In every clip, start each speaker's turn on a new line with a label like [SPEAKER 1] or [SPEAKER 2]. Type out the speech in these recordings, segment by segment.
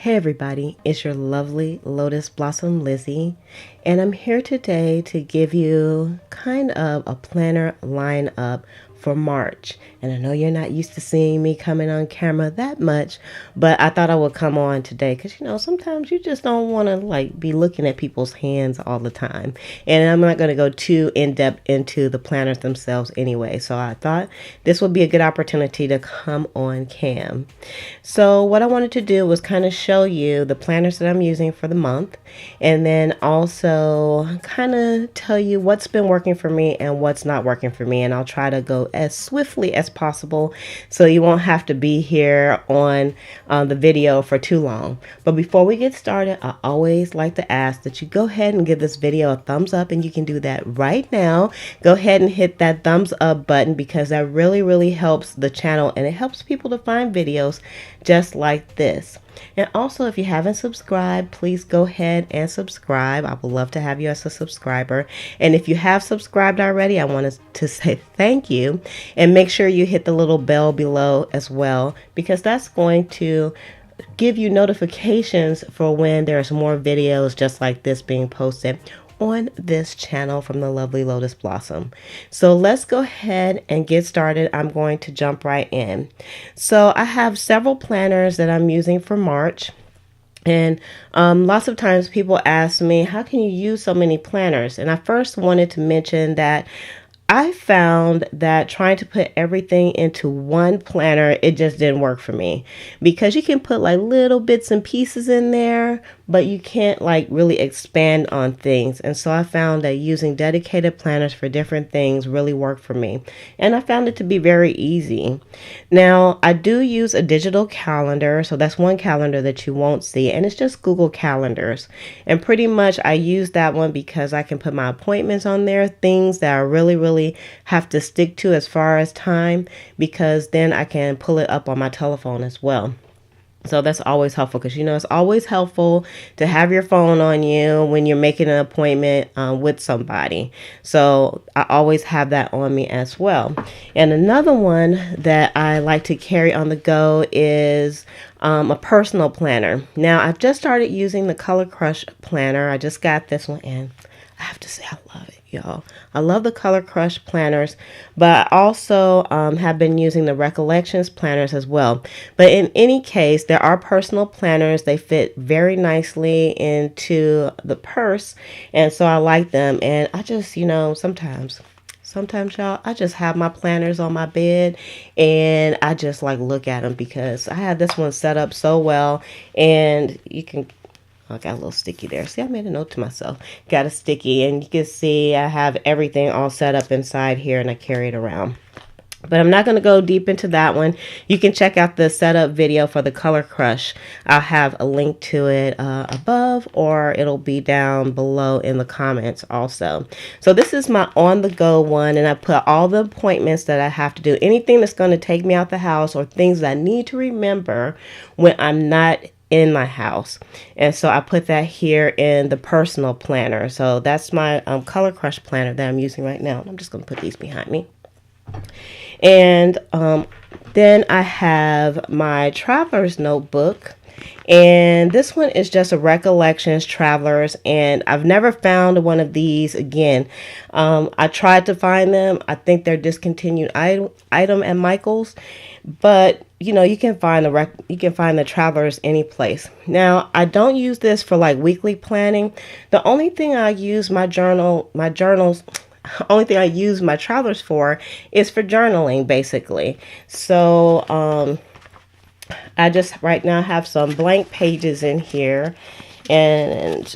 [SPEAKER 1] Hey everybody, it's your lovely Lotus Blossom Lizzie, and I'm here today to give you kind of a planner lineup for March. And I know you're not used to seeing me coming on camera that much, but I thought I would come on today because sometimes you just don't want to be looking at people's hands all the time. And I'm not going to go too in depth into the planners themselves anyway, so I thought this would be a good opportunity to come on cam. So what I wanted to do was kind of show you the planners that I'm using for the month, and then also kind of tell you what's been working for me and what's not working for me. And I'll try to go as swiftly as possible so you won't have to be here on the video for too long. But before we get started, I always like to ask that you go ahead and give this video a thumbs up, and you can do that right now. Go ahead and hit that thumbs up button because that really helps the channel, and it helps people to find videos just like this. And also, if you haven't subscribed, please go ahead and subscribe. I would love to have you as a subscriber. And if you have subscribed already, I wanted to say thank you, and make sure you hit the little bell below as well, because that's going to give you notifications for when there's more videos just like this being posted on this channel from the lovely Lotus Blossom. So let's go ahead and get started. I'm going to jump right in. So I have several planners that I'm using for March. And lots of times people ask me, how can you use so many planners? And I first wanted to mention that I found that trying to put everything into one planner, it just didn't work for me, because you can put like little bits and pieces in there, but you can't really expand on things. And so I found that using dedicated planners for different things really worked for me. And I found it to be very easy. Now, I do use a digital calendar. So that's one calendar that you won't see, and it's just Google Calendars. And pretty much I use that one because I can put my appointments on there, things that I really have to stick to as far as time, because then I can pull it up on my telephone as well. So that's always helpful, because it's always helpful to have your phone on you when you're making an appointment with somebody. So I always have that on me as well. And another one that I like to carry on the go is a personal planner. Now, I've just started using the Color Crush planner. I just got this one, and I have to say I love it, y'all. I love the Color Crush planners, but I also have been using the Recollections planners as well. But in any case, there are personal planners. They fit very nicely into the purse, and so I like them. And I just, sometimes y'all, I just have my planners on my bed, and I just look at them, because I had this one set up so well. And you can, I got a little sticky there. See, I made a note to myself. Got a sticky, and you can see I have everything all set up inside here, and I carry it around. But I'm not going to go deep into that one. You can check out the setup video for the Color Crush. I'll have a link to it above, or it'll be down below in the comments also. So this is my on-the-go one, and I put all the appointments that I have to do, anything that's going to take me out the house, or things that I need to remember when I'm not in my house. And so I put that here in the personal planner. So that's my Color Crush planner that I'm using right now. I'm just going to put these behind me. And then I have my traveler's notebook, and this one is just a Recollections Travelers, and I've never found one of these again. I tried to find them. I think they're discontinued item at Michael's, but you can find the Travelers any place. Now, I don't use this for weekly planning. The only thing I use my journals only thing I use my Travelers for is for journaling, basically. So I just right now have some blank pages in here, and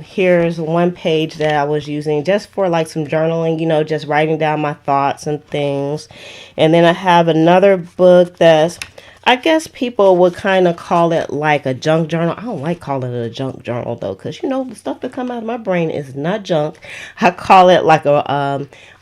[SPEAKER 1] here's one page that I was using just for some journaling, just writing down my thoughts and things. And then I have another book that's, I guess people would kind of call it a junk journal. I don't like calling it a junk journal though, because the stuff that come out of my brain is not junk. I call it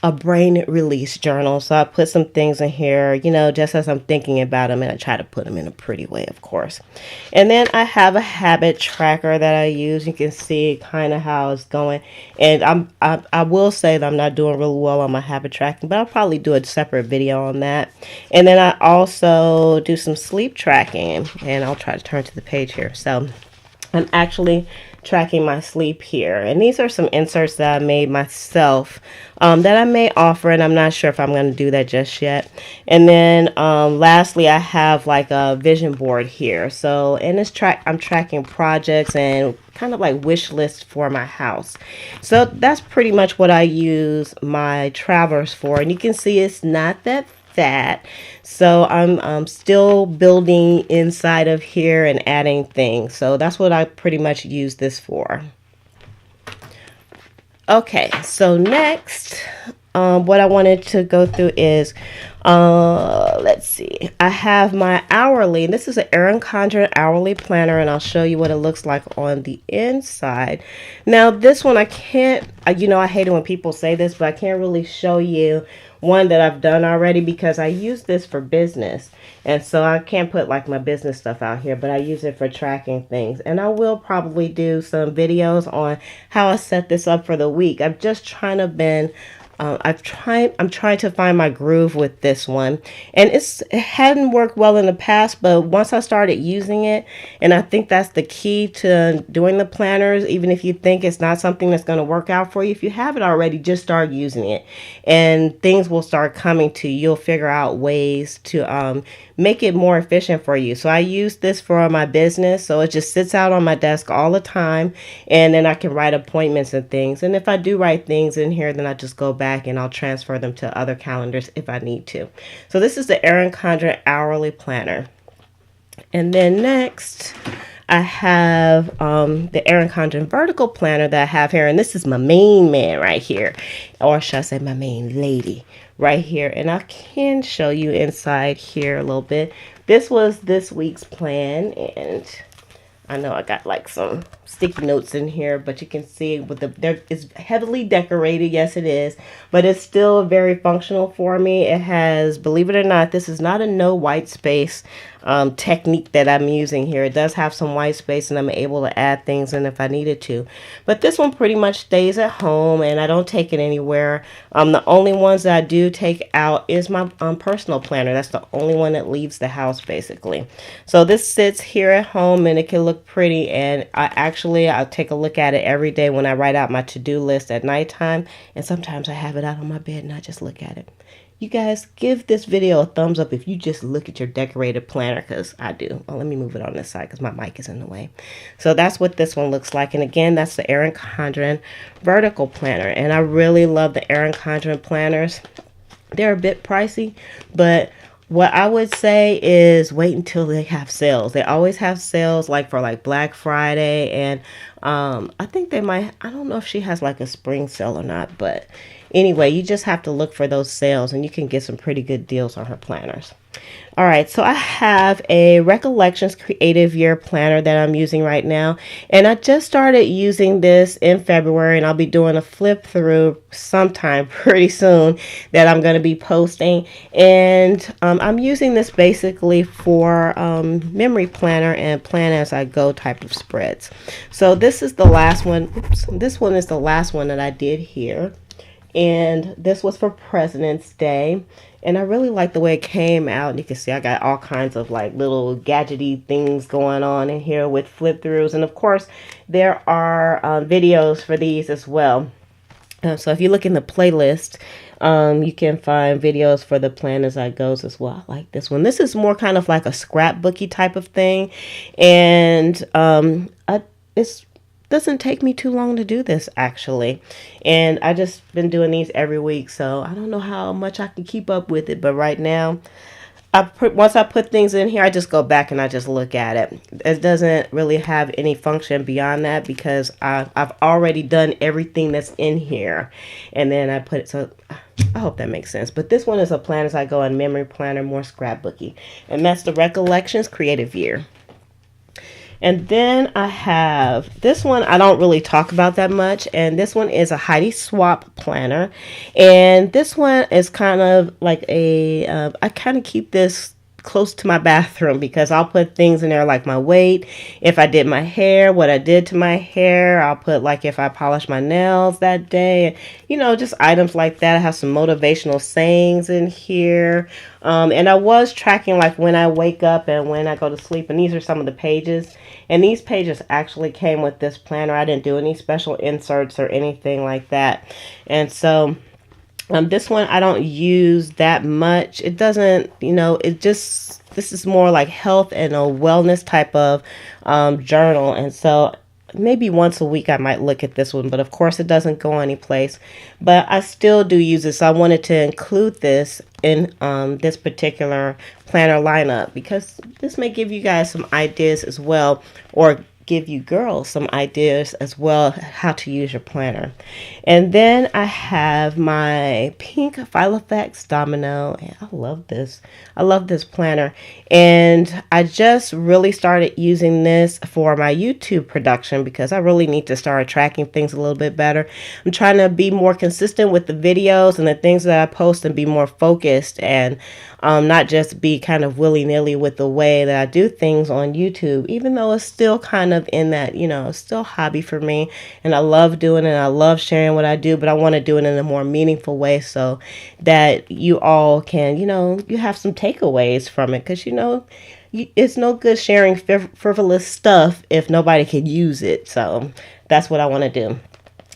[SPEAKER 1] a brain release journal. So I put some things in here, you know, just as I'm thinking about them, and I try to put them in a pretty way, of course. And then I have a habit tracker that I use. You can see kind of how it's going. And I will say that I'm not doing really well on my habit tracking, but I'll probably do a separate video on that. And then I also do some sleep tracking, and I'll try to turn to the page here. So I'm actually tracking my sleep here, and these are some inserts that I made myself that I may offer, and I'm not sure if I'm going to do that just yet. And then lastly, I have like a vision board here. So in this track, I'm tracking projects and kind of like wish lists for my house. So that's pretty much what I use my travelers for, and you can see it's not that fat. So I'm still building inside of here and adding things. So that's what I pretty much use this for. Okay, so next, what I wanted to go through is, let's see, I have my hourly, and this is an Erin Condren hourly planner, and I'll show you what it looks like on the inside. Now, this one I can't, you know, I hate it when people say this, but I can't really show you one that I've done already because I use this for business. And so I can't put like my business stuff out here, but I use it for tracking things. And I will probably do some videos on how I set this up for the week. I've just trying to been I'm trying to find my groove with this one, and it hadn't worked well in the past, but once I started using it, and I think that's the key to doing the planners, even if you think it's not something that's going to work out for you, if you have it already, just start using it and things will start coming to you. You'll figure out ways to make it more efficient for you. So I use this for my business, so it just sits out on my desk all the time, and then I can write appointments and things. And if I do write things in here, then I just go back and I'll transfer them to other calendars if I need to. So this is the Erin Condren hourly planner. And then next, I have the Erin Condren vertical planner that I have here, and this is my main man right here, or should I say my main lady right here. And I can show you inside here a little bit. This was this week's plan, and I know I got like some sticky notes in here, but you can see with it's heavily decorated. Yes, it is, but it's still very functional for me. It has, believe it or not, this is not a no white space technique that I'm using here. It does have some white space, and I'm able to add things in if I needed to. But this one pretty much stays at home, and I don't take it anywhere. The only ones that I do take out is my personal planner. That's the only one that leaves the house, basically. So this sits here at home, and it can look pretty, and I'll take a look at it every day when I write out my to-do list at nighttime, and sometimes I have it out on my bed and I just look at it. You guys, give this video a thumbs up if you just look at your decorated planner, because I do. Well, let me move it on this side because my mic is in the way. So that's what this one looks like. And again, that's the Erin Condren vertical planner. And I really love the Erin Condren planners. They're a bit pricey, but what I would say is wait until they have sales. They always have sales, like for like Black Friday, and I think they might, I don't know if she has like a spring sale or not, but anyway, you just have to look for those sales, and you can get some pretty good deals on her planners. All right, so I have a Recollections Creative Year planner that I'm using right now, and I just started using this in February, and I'll be doing a flip through sometime pretty soon that I'm going to be posting. And I'm using this basically for memory planner and plan as I go type of spreads. So this is the last one. Oops, this one is the last one that I did here. And this was for President's Day, and I really like the way it came out. And you can see I got all kinds of like little gadgety things going on in here with flip throughs, and of course there are videos for these as well. So if you look in the playlist, you can find videos for the plan as I goes as well. I like this one. This is more kind of like a scrapbooky type of thing, and it's doesn't take me too long to do this, actually. And I just been doing these every week, so I don't know how much I can keep up with it. But right now, once I put things in here, I just go back and I just look at it. It doesn't really have any function beyond that because I've already done everything that's in here. And then I put it, so I hope that makes sense. But this one is a plan as I go and memory planner, more scrapbooky. And that's the Recollections Creative Year. And then I have this one I don't really talk about that much, and this one is a Heidi Swapp planner. And this one is kind of like a I kind of keep this close to my bathroom because I'll put things in there like my weight, if I did my hair, what I did to my hair. I'll put like if I polished my nails that day, you know, just items like that. I have some motivational sayings in here. And I was tracking like when I wake up and when I go to sleep, and these are some of the pages. And these pages actually came with this planner. I didn't do any special inserts or anything like that. And so this one I don't use that much. It doesn't, you know, this is more like health and a wellness type of journal. And so maybe once a week I might look at this one, but of course it doesn't go anyplace. But I still do use this. So I wanted to include this in this particular planner lineup because this may give you guys some ideas as well, or give you girls some ideas as well how to use your planner. And then I have my pink Filofax Domino, and I love this planner. And I just really started using this for my YouTube production because I really need to start tracking things a little bit better. I'm trying to be more consistent with the videos and the things that I post and be more focused, and not just be kind of willy-nilly with the way that I do things on YouTube, even though it's still kind of in that, you know, still hobby for me. And I love doing it. I love sharing what I do, but I want to do it in a more meaningful way so that you all can, you know, you have some takeaways from it. Because, you know, it's no good sharing frivolous stuff if nobody can use it. So that's what I want to do.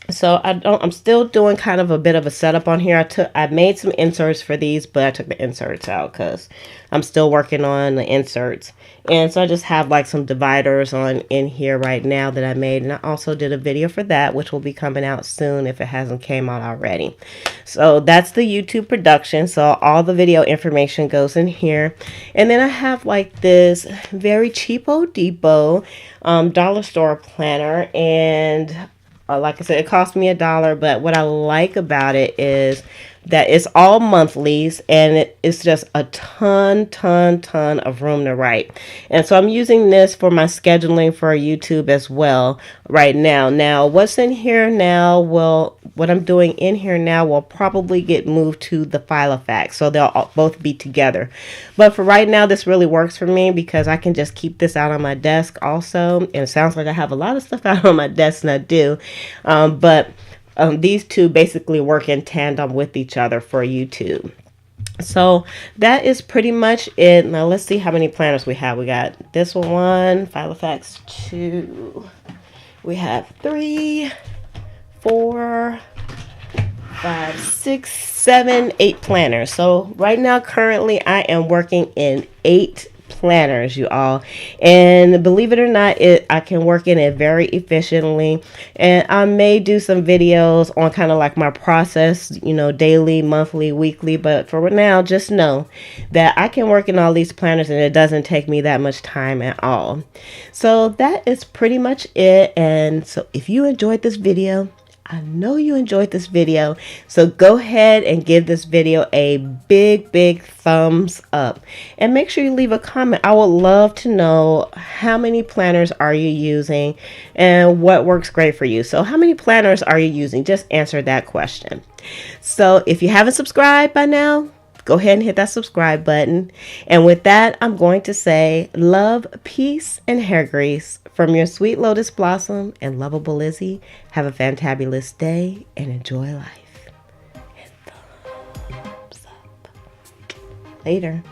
[SPEAKER 1] So I'm still doing kind of a bit of a setup on here. I made some inserts for these, but I took the inserts out because I'm still working on the inserts. And so I just have like some dividers on in here right now that I made. And I also did a video for that, which will be coming out soon if it hasn't came out already. So that's the YouTube production. So all the video information goes in here. And then I have like this very cheapo depot dollar store planner. And like I said, it cost me $1, but what I like about it is that it's all monthlies, and it's just a ton of room to write. And so I'm using this for my scheduling for YouTube as well right now. Now, what's in here now, well, what I'm doing in here now will probably get moved to the Filofax, so they'll both be together. But for right now, this really works for me because I can just keep this out on my desk also. And it sounds like I have a lot of stuff out on my desk, and I do. But these two basically work in tandem with each other for YouTube. So that is pretty much it. Now let's see how many planners we have. We got this one, Filofax 2. We have 3, 4, 5, 6, 7, 8 planners. So right now, currently, I am working in 8 planners, you all. And believe it or not, I can work in it very efficiently. And I may do some videos on kind of like my process, you know, daily, monthly, weekly. But for now, just know that I can work in all these planners and it doesn't take me that much time at all. So that is pretty much it. And so if you enjoyed this video, I know you enjoyed this video, so go ahead and give this video a big thumbs up, and make sure you leave a comment. I would love to know how many planners are you using and what works great for you. So how many planners are you using? Just answer that question. So if you haven't subscribed by now, go ahead and hit that subscribe button. And with that, I'm going to say love, peace, and hair grease from your sweet lotus blossom and lovable Lizzie. Have a fantabulous day and enjoy life. And thumbs up. Later.